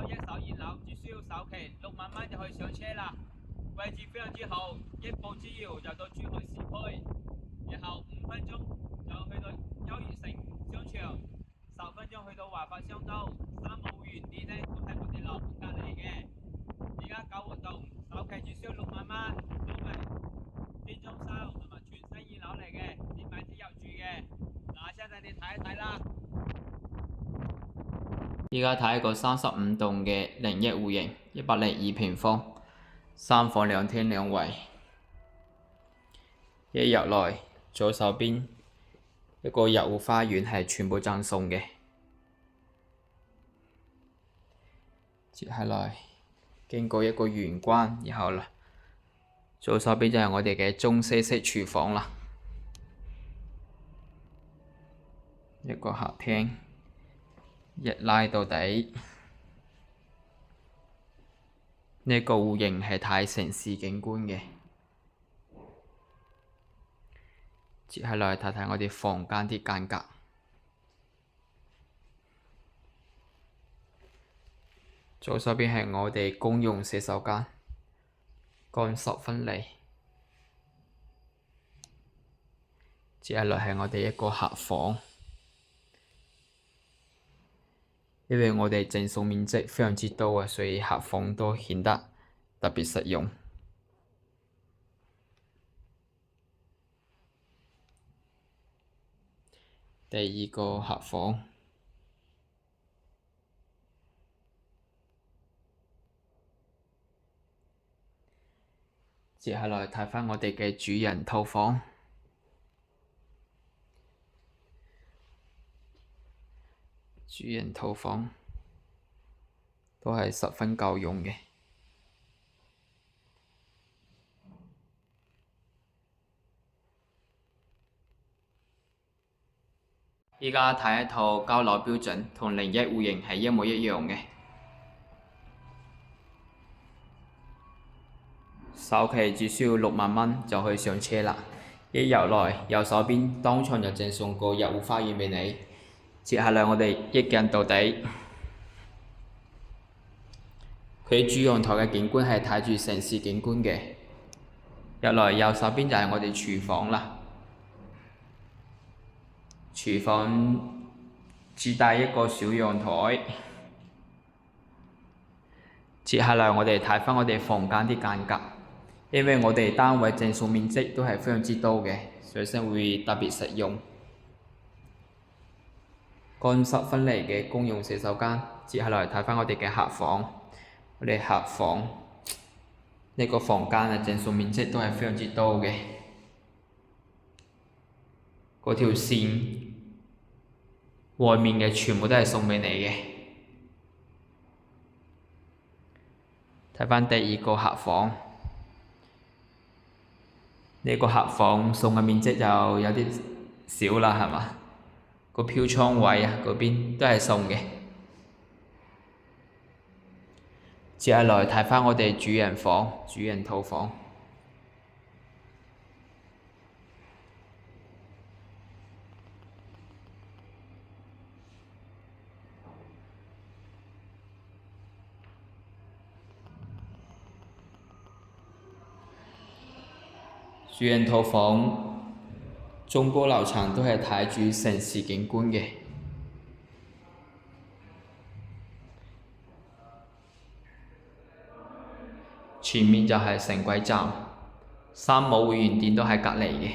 有一手二樓，只需要首期6萬蚊就可以上車啦。位置非常之好，一步之遙就到珠海市區，然後5分鐘就去到優越城商場，10分鐘去到華發商都，3個會員店呢都喺我哋樓盤隔離嘅。而家搞活動，首期只需要6萬蚊，都係精裝修同埋全新2樓嚟嘅，只買即入住嘅。嗱，現在你睇一睇啦。而家睇一個35棟嘅01戶型，102平方，3房2廳2衛。一入來，左手邊一個入戶花園係全部贈送嘅。接下來經過一個玄關，然後啦，左手邊就係我哋嘅中西式廚房啦，一個客廳，一拉到底。呢個戶型係睇城市景觀嘅。接下來睇睇我哋房間啲間隔。左手邊係我哋公用洗手間，乾濕分離。接下來係我哋一個客房，因為我哋贈送面積非常之多啊，所以客房都顯得特別實用。第二個客房，接下來睇返我哋嘅主人套房。主人套房都係十分夠用嘅。而家睇一套交樓標準，同01戶型係一模一樣嘅。首期只需要6萬蚊就可以上車啦。一入來，右手邊當場就贈送個入戶花園畀你。接下來我哋一鏡到底，佢主陽台嘅景觀係睇住城市景觀嘅。入來右手邊就係我哋廚房啦。廚房自帶一個小陽台。接下來我哋睇返我哋房間啲間隔，因為我哋單位贈送面積都係非常之多嘅，所以先會特別實用。乾濕分離嘅公用洗手間。接下來睇返我哋嘅客房，我哋客房呢個房間嘅贈送面積都係非常之多嘅。嗰條線外面嘅全部都係送畀你嘅。睇返第二個客房，呢個客房送嘅面積就有啲少啦，係嘛？個飄窗位啊，嗰邊都係送嘅。接下來睇返我哋主人房、主人套房。主人套房中高樓層都係睇住城市景觀嘅。前面就係城軌站，3個會員店都喺隔離嘅。